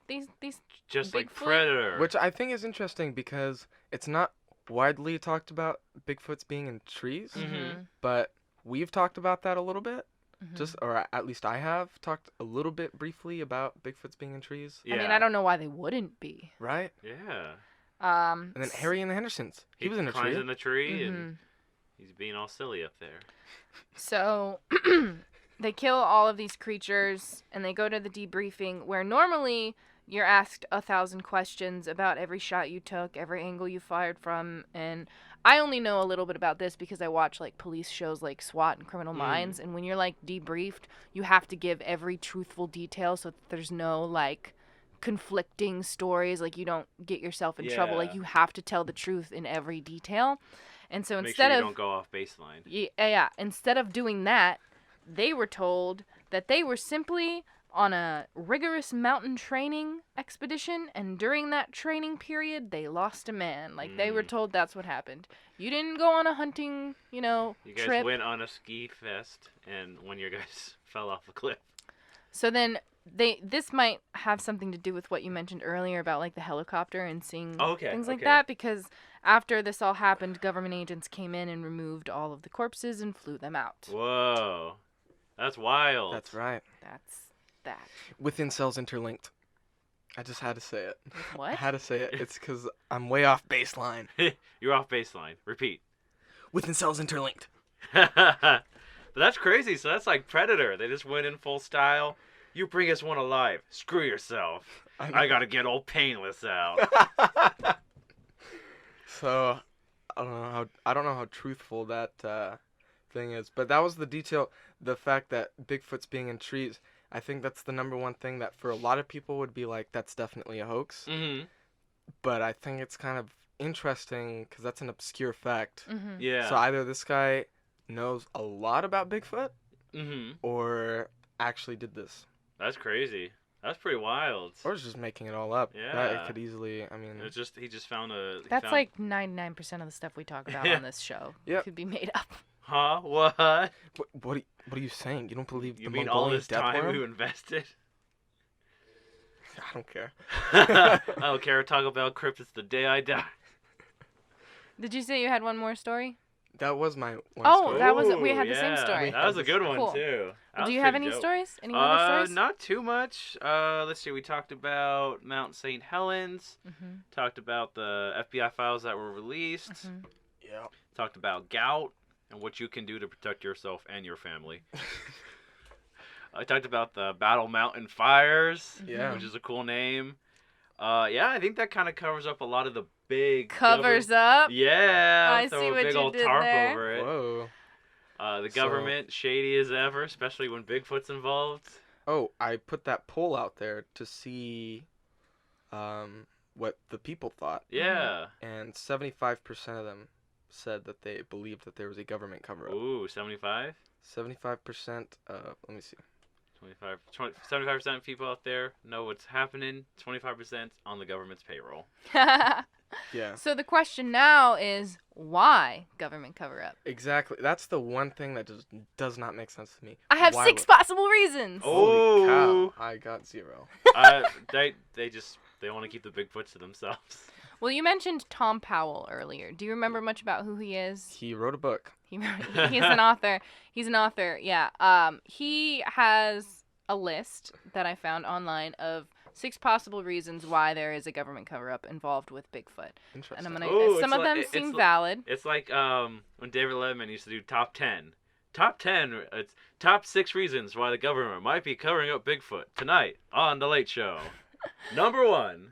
Just like Bigfoot? Predator. Which I think is interesting because it's not widely talked about Bigfoots being in trees, Mhm. but we've talked about that a little bit. Mhm. Or at least I have talked a little bit briefly about Bigfoots being in trees, Yeah. I mean, I don't know why they wouldn't be. right? Yeah. And then Harry and the Hendersons, he was in a climbs tree. in the tree Mhm. and he's being all silly up there. So they kill all of these creatures and they go to the debriefing where normally you're asked 1,000 questions about every shot you took, every angle you fired from. And I only know a little bit about this because I watch like police shows like SWAT and Criminal Minds. And when you're like debriefed, you have to give every truthful detail so that there's no like conflicting stories. Like you don't get yourself in trouble. Like Yeah. you have to tell the truth in every detail. And so Make instead sure you of don't go off baseline. yeah, instead of doing that, they were told that they were simply on a rigorous mountain training expedition, and during that training period, they lost a man. Like, they were told that's what happened. You didn't go on a hunting, You guys trip. went on a ski fest, and when your guys fell off a cliff. So then this might have something to do with what you mentioned earlier about like the helicopter and seeing things like that, because after this all happened, government agents came in and removed all of the corpses and flew them out. Whoa. That's wild. That's right. That's that. Within cells interlinked. I just had to say it. With what? I had to say it. It's because I'm way off baseline. You're off baseline. Repeat. Within cells interlinked. But that's crazy. So that's like Predator. They just went in full style. You bring us one alive. Screw yourself. I gotta get old Painless out. So, I don't know how truthful that thing is, but that was the detail. The fact that Bigfoot's being in trees. I think that's the number one thing that for a lot of people would be like, that's definitely a hoax. Mm-hmm. But I think it's kind of interesting because that's an obscure fact. Mm-hmm. Yeah. So either this guy knows a lot about Bigfoot Mm-hmm. or actually did this. That's crazy. That's pretty wild. Or is just making it all up. Yeah. It could easily, I mean... He just found a... That's like 99% of the stuff we talk about on this show. Yep. Could be made up. Huh? What? What are you saying? You don't believe You the mean Mongolian all this death time worm? we invested? I don't care. I don't care. Talk about cryptids the day I die. Did you say you had one more story? That was my one Oh, story. that was we had the same yeah. story. That was a good one Cool. too. That Do was you have pretty any dope. stories? Any other stories? Not too much. Let's see. We talked about Mount St. Helens. Mm-hmm. Talked about the FBI files that were released. Mm-hmm. Yeah. Talked about gout and what you can do to protect yourself and your family. I talked about the Battle Mountain fires, Yeah. which is a cool name. Yeah, I think that kind of covers up a lot of the big Covers up. Yeah, I throw see a what big you old did tarp there. over it. Whoa. The government shady as ever, especially when Bigfoot's involved. Oh, I put that poll out there to see what the people thought. Yeah. And 75% of them said that they believed that there was a government cover-up. Ooh, 75? 75%, let me see. 75% of people out there know what's happening. 25% on the government's payroll. Yeah. So the question now is, why government cover-up? Exactly. That's the one thing that just does not make sense to me. I have Why 6 would- possible reasons. Oh. Holy cow. I got 0. They want to keep the Bigfoots to themselves. Well, you mentioned Tom Powell earlier. Do you remember much about who he is? He wrote a book. He's an author. He's an author, yeah. He has a list that I found online of 6 possible reasons why there is a government cover-up involved with Bigfoot. Interesting. And I'm gonna. Ooh, some it's of them like- seem it's valid. It's like when David Letterman used to do top 10. Top 10, it's top 6 reasons why the government might be covering up Bigfoot tonight on The Late Show. Number 1.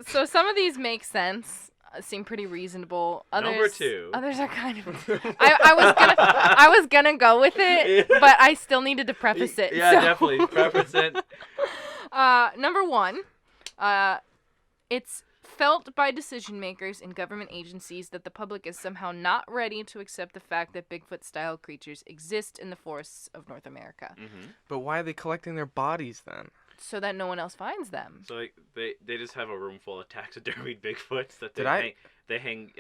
So some of these make sense. Seem pretty reasonable. Others, Number 2. Others are kind of. I was gonna go with it, but I still needed to preface it. Yeah, so. definitely. Preface it. Number 1, it's felt by decision makers in government agencies that the public is somehow not ready to accept the fact that Bigfoot-style creatures exist in the forests of North America, But why are they collecting their bodies then? so that no one else finds them. So they just have a room full of taxidermied Bigfoots that Did they hang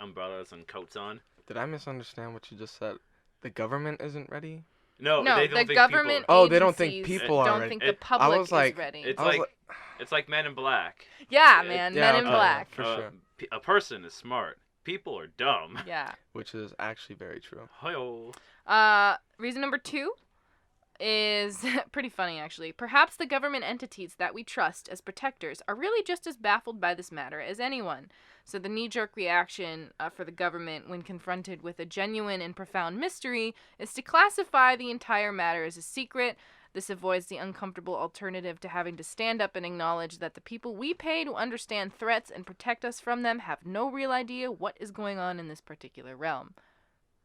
umbrellas and coats on. Did I misunderstand what you just said? The government isn't ready? No, No, they don't the think government people. Oh, they don't think agencies people are don't ready. think the It- I public was like- is ready. It's I was like it's like Men in Black. Yeah, it- man, yeah, Men in okay. Black. For sure. A person is smart. People are dumb. Yeah. Which is actually very true. Hi-yo. Reason number 2 is pretty funny, actually. Perhaps the government entities that we trust as protectors are really just as baffled by this matter as anyone. So the knee-jerk reaction for the government when confronted with a genuine and profound mystery is to classify the entire matter as a secret. This avoids the uncomfortable alternative to having to stand up and acknowledge that the people we pay to understand threats and protect us from them have no real idea what is going on in this particular realm.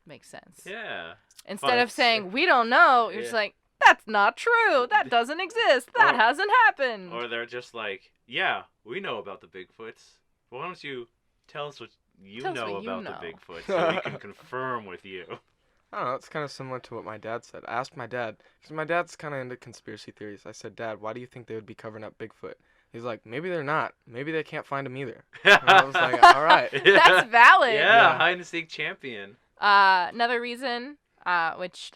Makes sense. Yeah. Instead of But- saying, we don't know, you're just Yeah. like, that's not true. That doesn't exist. That Or- hasn't happened. Or they're just like, yeah, we know about the Bigfoots. Why don't you tell us what you Tell us know what you about know." the Bigfoot so we can confirm with you? I don't know, it's kind of similar to what my dad said. I asked my dad, because my dad's kind of into conspiracy theories. I said, Dad, why do you think they would be covering up Bigfoot? He's like, maybe they're not. Maybe they can't find him either. And I was like, all right. That's valid. Yeah, Yeah. hide and seek champion. Another reason, which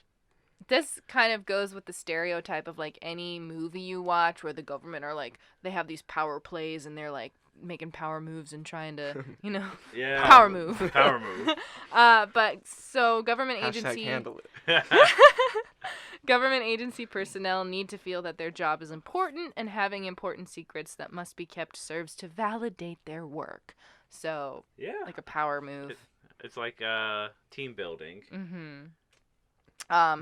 This kind of goes with the stereotype of like any movie you watch where the government are like they have these power plays and they're like making power moves and trying to, Yeah. power move. Power move. But so government Hashtag agency handle it. government agency personnel need to feel that their job is important, and having important secrets that must be kept serves to validate their work. So, Yeah. like a power move. It's like team building. Mm-hmm.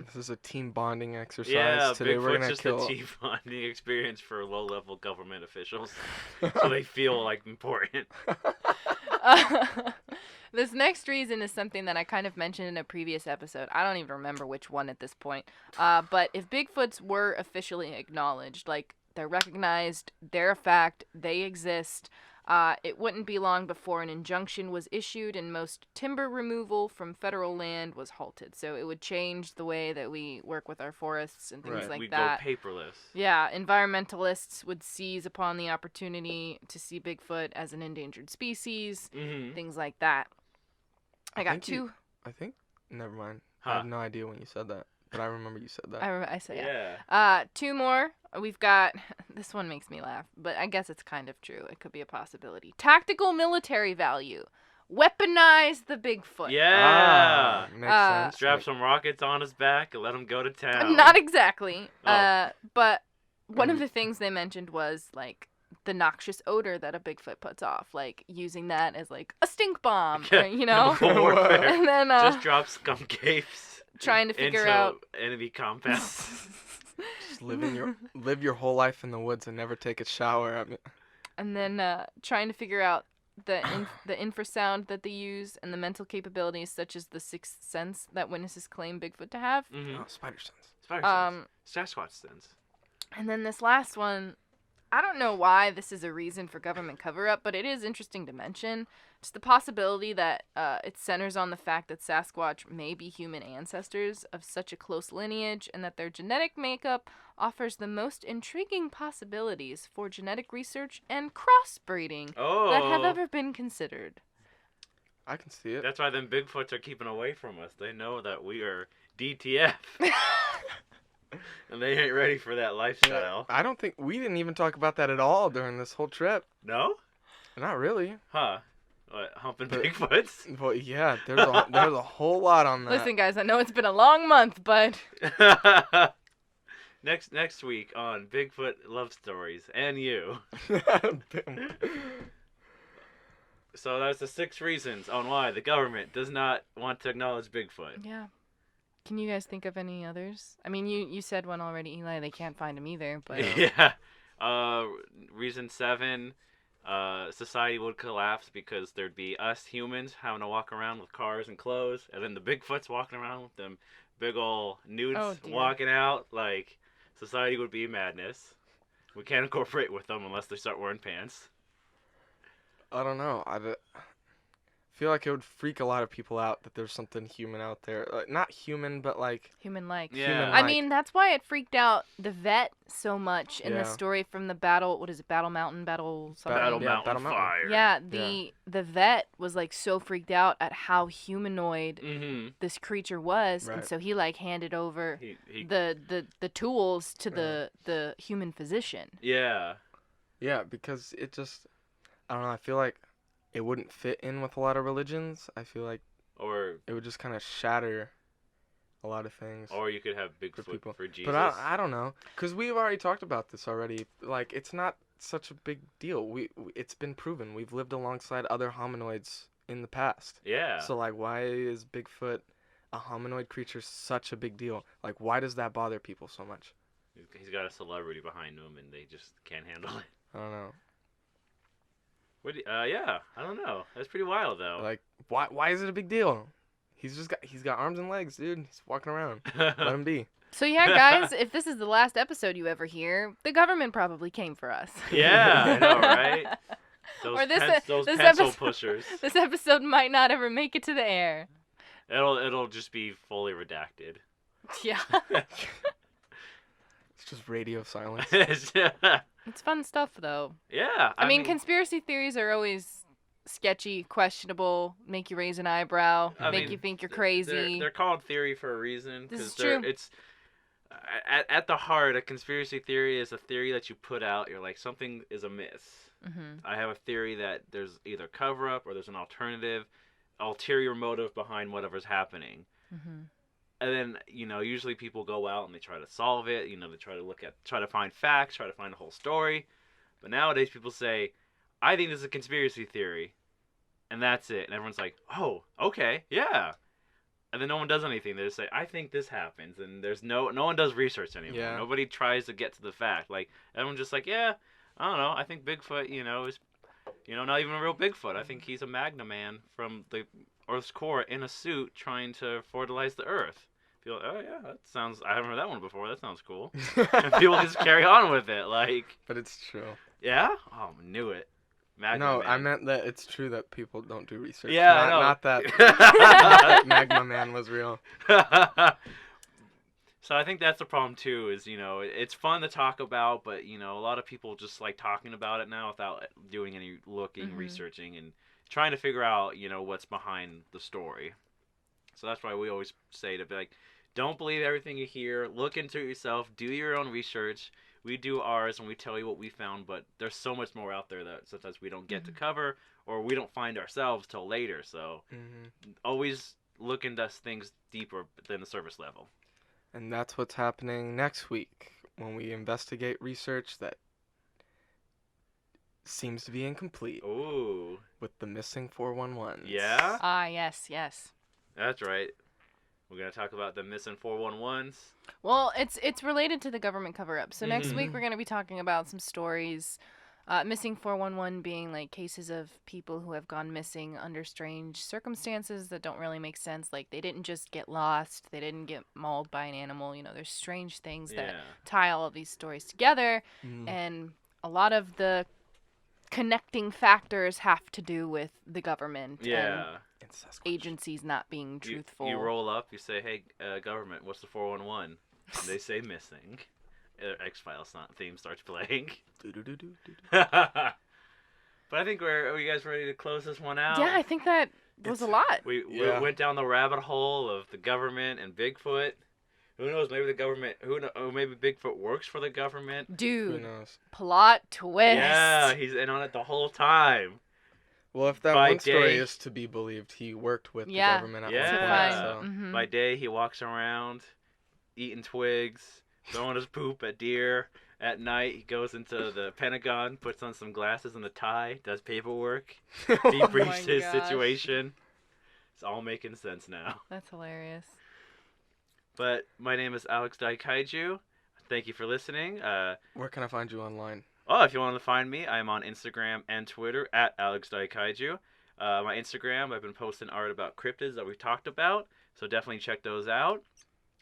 This is a team bonding exercise. Yeah, Today we're Bigfoot's gonna just kill. a team bonding experience for low-level government officials, so they feel like important. This next reason is something that I kind of mentioned in a previous episode. I don't even remember which one at this point. But if Bigfoots were officially acknowledged, like they're recognized, they're a fact, they exist, it wouldn't be long before an injunction was issued and most timber removal from federal land was halted. So it would change the way that we work with our forests and things Right. like We'd that. go paperless. Yeah, environmentalists would seize upon the opportunity to see Bigfoot as an endangered species, Mm-hmm. things like that. I got think two. I think. Never mind. I Huh. have no idea when you said that, but I remember you said that. I say yeah. Yeah. Two more. We've got this one makes me laugh, but I guess it's kind of true. It could be a possibility. Tactical military value. Weaponize the Bigfoot. Yeah. Makes sense. Strap some rockets on his back and let him go to town. Not exactly. Oh. But one of the things they mentioned was like the noxious odor that a Bigfoot puts off, like using that as like a stink bomb, or, Chemical warfare. and then Just drop skunk capes. trying to figure into out enemy compounds. Just live your whole life in the woods and never take a shower. I mean, and then trying to figure out the infrasound that they use and the mental capabilities such as the sixth sense that witnesses claim Bigfoot to have. Mm-hmm. oh, spider sense. Spider sense. Sasquatch sense. And then this last one, I don't know why this is a reason for government cover-up, but it is interesting to mention. Just the possibility that it centers on the fact that Sasquatch may be human ancestors of such a close lineage and that their genetic makeup offers the most intriguing possibilities for genetic research and crossbreeding that have ever been considered. I can see it. That's why them Bigfoots are keeping away from us. They know that we are DTF. And they ain't ready for that lifestyle. I don't think we didn't even talk about that at all during this whole trip. No? Not really. Huh. What, humping But- Bigfoots? Well, yeah, there's a whole lot on that. Listen, guys, I know it's been a long month, but Next week on Bigfoot Love Stories and you. So that's the 6 reasons on why the government does not want to acknowledge Bigfoot. yeah. Can you guys think of any others? I mean, you said one already, Eli. They can't find him either, but Yeah. Reason 7, society would collapse because there'd be us humans having to walk around with cars and clothes, and then the Bigfoots walking around with them big ol' nudes Oh, dear. walking out. Like, society would be madness. We can't incorporate with them unless they start wearing pants. I don't know. I feel like it would freak a lot of people out that there's something human out there. Like, not human, but like human-like. Yeah. human-like. I mean, that's why it freaked out the vet so much in the Yeah. story from the battle. What is it? Battle Mountain? Battle something? Battle Yeah, Mountain Battle Mountain. Fire. Yeah, the vet was like so freaked out at how humanoid Mm-hmm. this creature was, and Right. so he like handed over He the tools to the human physician. yeah. Yeah, because it just, I don't know. I feel like it wouldn't fit in with a lot of religions. I feel like Or it would just kind of shatter a lot of things. you could have Bigfoot people. for Jesus. But I don't know, because we've already talked about this already. Like, it's not such a big deal. It's been proven. We've lived alongside other hominoids in the past. Yeah. So, like, why is Bigfoot a hominoid creature such a big deal? Like, why does that bother people so much? He's got a celebrity behind him, and they just can't handle it. I don't know. Yeah, I don't know. That's pretty wild, though. Like, why is it a big deal? He's got arms and legs, dude. He's walking around. Let him be. So yeah, guys, if this is the last episode you ever hear, the government probably came for us. Yeah, I know, right? Those, Or this- those this pencil episode- pushers. This episode might not ever make it to the air. It'll just be fully redacted. Yeah. It's just radio silence. It's fun stuff, though. Yeah. I mean, conspiracy theories are always sketchy, questionable, make you raise an eyebrow, I make mean, you think you're crazy. They're called theory for a reason. This is 'cause they're- true. at the heart, a conspiracy theory is a theory that you put out. You're like, something is amiss. I have a theory that there's either cover-up or there's an ulterior motive behind whatever's happening. And then, usually people go out and they try to solve it. They try to find facts, try to find the whole story. But nowadays people say, I think this is a conspiracy theory. And that's it. And everyone's like, oh, okay, yeah. And then no one does anything. They just say, I think this happens. And there's no one does research anymore. Yeah. Nobody tries to get to the fact. Like, everyone's just like, yeah, I don't know. I think Bigfoot, is, not even a real Bigfoot. I think he's a Magna Man from the Earth's core in a suit trying to fertilize the Earth. People, oh yeah, that sounds. I haven't heard that one before. That sounds cool. And people just carry on with it, like. But it's true. Yeah. Oh, knew it. Magna Man. I meant that it's true that people don't do research. Yeah, I know. Not that Magma Man was real. So I think that's the problem too. Is it's fun to talk about, but a lot of people just like talking about it now without doing any researching, and trying to figure out what's behind the story. So that's why we always say to be like, don't believe everything you hear. Look into it yourself. Do your own research. We do ours and we tell you what we found, but there's so much more out there that sometimes we don't get to cover, or we don't find ourselves till later. So always look into things deeper than the surface level. And that's what's happening next week when we investigate research that seems to be incomplete. Ooh. With the missing 411s. Yeah? Ah, yes. That's right. We're going to talk about the missing 411s. Well, it's related to the government cover-up. So next week we're going to be talking about some stories. Missing 411 being like cases of people who have gone missing under strange circumstances that don't really make sense. Like they didn't just get lost. They didn't get mauled by an animal. There's strange things that tie all of these stories together. And a lot of the connecting factors have to do with the government. Yeah. And agencies not being truthful. You roll up, you say, hey, government, what's the 411? And they say missing. X-Files theme starts playing. But I think are you guys ready to close this one out? Yeah, I think that was a lot. We went down the rabbit hole of the government and Bigfoot. Who knows? Maybe the government. Maybe Bigfoot works for the government. Dude, who knows? Plot twist. Yeah, he's in on it the whole time. Well, if that one story is to be believed, he worked with the government at one point. So. By day, he walks around, eating twigs, throwing his poop at deer. At night, he goes into the Pentagon, puts on some glasses and a tie, does paperwork, debriefs his situation. It's all making sense now. That's hilarious. But my name is Alex Daikaiju. Thank you for listening. Where can I find you online? Oh, if you want to find me, I'm on Instagram and Twitter at Alex Daikaiju. My Instagram, I've been posting art about cryptids that we talked about, so definitely check those out.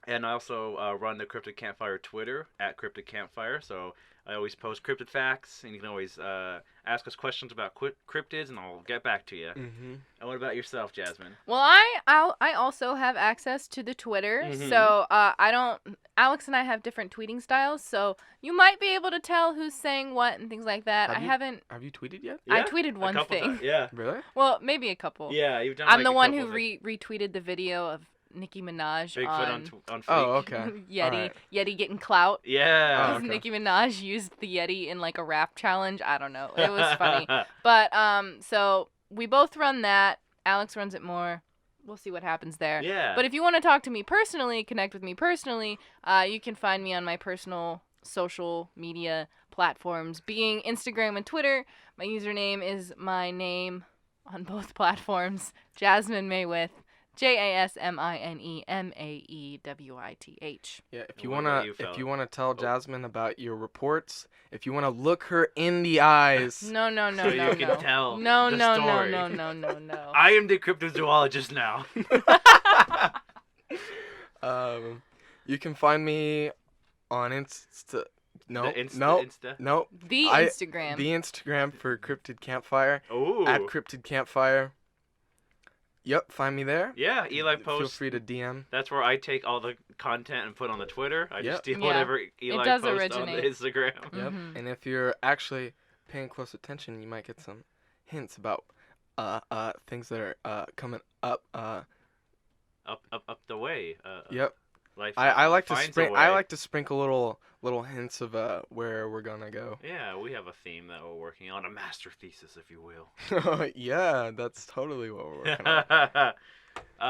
And I also run the Cryptid Campfire Twitter at Cryptid Campfire, so I always post cryptid facts, and you can always ask us questions about cryptids, and I'll get back to you. And what about yourself, Jasmine? Well, I also have access to the Twitter, so Alex and I have different tweeting styles, so you might be able to tell who's saying what and things like that. Have you tweeted yet? Yeah, I tweeted one thing. Yeah. Really? Well, maybe a couple. Yeah, you've done. I'm the one who retweeted the video of Nicki Minaj Bigfoot on oh, okay. Yeti getting clout. Yeah. Because Nicki Minaj used the Yeti in like a rap challenge. I don't know. It was funny. But so we both run that. Alex runs it more. We'll see what happens there. Yeah. But if you want to talk to me personally, connect with me personally, you can find me on my personal social media platforms, being Instagram and Twitter. My username is my name on both platforms, Jasmine Maywith. JasmineMaewith. Yeah, if you wanna tell Jasmine about your reports, if you wanna look her in the eyes. No. You can tell. No. I am the cryptozoologist now. You can find me on Insta. No. Insta? No. Instagram. The Instagram for Cryptid Campfire. Ooh. At Cryptid Campfire. Yep, find me there. Yeah, Eli posts. Feel free to DM. That's where I take all the content and put on the Twitter. I just steal Yeah. whatever Eli posts originate. on the Instagram. Yep. And if you're actually paying close attention, you might get some hints about things that are coming up. Up the way. Yep. Life I like to finds a way. I like to sprinkle little hints of where we're gonna go. Yeah, we have a theme that we're working on, a master thesis, if you will. Yeah, that's totally what we're working on.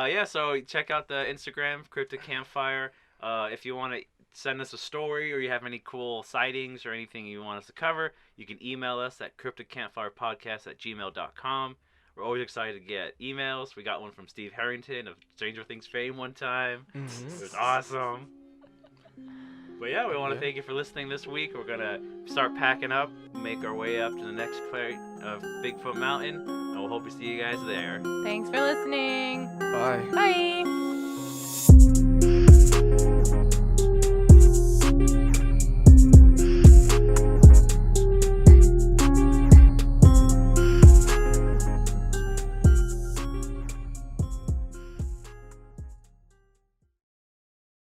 Yeah, so check out the Instagram, Cryptid Campfire. If you want to send us a story or you have any cool sightings or anything you want us to cover, you can email us at cryptidcampfirepodcast@gmail.com. We're always excited to get emails. We got one from Steve Harrington of Stranger Things fame one time. Mhm. It was awesome. But yeah, we want to thank you for listening this week. We're going to start packing up, make our way up to the next part of Bigfoot Mountain, and we'll hope to see you guys there. Thanks for listening. Bye. Bye.